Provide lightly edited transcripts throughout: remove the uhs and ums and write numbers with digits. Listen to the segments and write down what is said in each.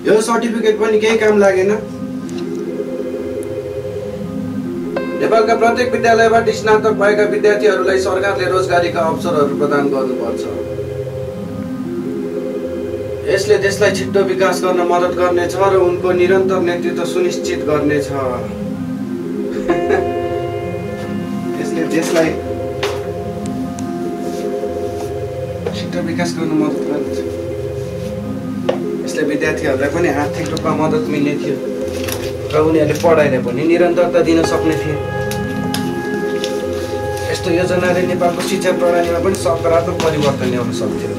यो सर्टिफिकेट पनि केही काम लागेन। नेपालका प्रत्येक विद्यालयबाट स्नातक भएका विद्यार्थीहरूलाई सरकारले रोजगारीका अवसरहरू प्रदान गर्नुपर्छ। यसले देशलाई छिट्टो विकास गर्न मद्दत गर्नेछ र उनको निरन्तर नेतृत्व सुनिश्चित गर्नेछ। यसले देशलाई छिट्टो विकास गर्न मद्दत गर्नेछ। यसले विद्यार्थीहरूलाई पनि आर्थिक रूपमा मद्दत मिल्ने थियो र उनीहरूले पढाइलाई पनि निरन्तरता दिन सक्ने थिए। यस्तो योजनाले नेपालको शिक्षा प्रणालीमा पनि सकारात्मक परिवर्तन ल्याउन सक्थ्यो।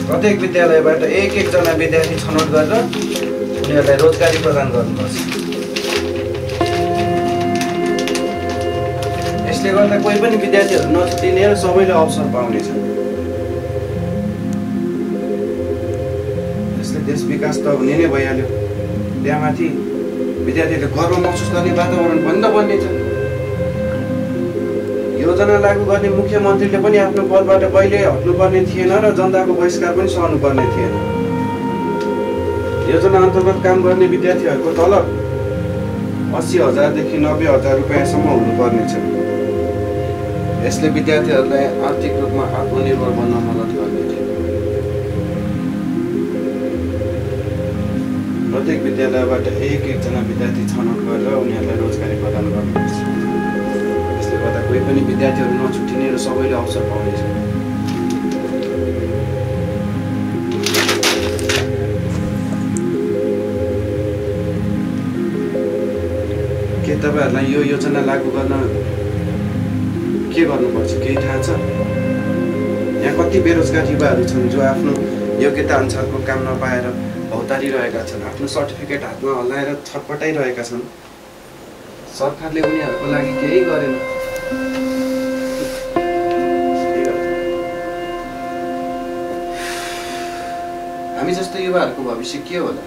प्रत्येक विद्यालयबाट एकजना विद्यार्थी छनौट गरेर उनीहरूलाई रोजगारी प्रदान गर्नुपर्छ। यसले गर्दा कोही पनि विद्यार्थीहरू नछुटिने र सबैले अवसर पाउनेछन्। यसले देश विकास त हुने नै भइहाल्यो, त्यहाँमाथि विद्यार्थीहरूले गर्व महसुस गर्ने वातावरण पनि त बन्नेछ। योजना लागू गर्ने मुख्यमन्त्रीले पनि आफ्नो पदबाट कहिले हट्नुपर्ने थिएन र जनताको बहिष्कार पनि सहनुपर्ने थिएन। योजना अन्तर्गत काम गर्ने विद्यार्थीहरूको तलब 80,000 देखि 90,000 रुपियाँसम्म हुनुपर्नेछ। यसले विद्यार्थीहरूलाई आर्थिक रूपमा आत्मनिर्भर बन्न मद्दत गर्ने थियो। प्रत्येक विद्यालयबाट एकजना विद्यार्थी छनौट गरेर उनीहरूलाई रोजगारी प्रदान गर्नुपर्छ। यसले गर्दा कोही पनि विद्यार्थीहरू नछुटिने र सबैले अवसर पाउनेछ। के तपाईँहरूलाई यो योजना लागू गर्न के गर्नुपर्छ केही थाहा छ? यहाँ कति बेरोजगार युवाहरू छन् जो आफ्नो योग्यता अनुसारको काम नपाएर भौतारिरहेका छन्, आफ्नो सर्टिफिकेट हातमा हल्लाएर छटपटाइरहेका छन्। सरकारले उनीहरूको लागि केही गरेन। हामी जस्तो युवाहरूको भविष्य के होला?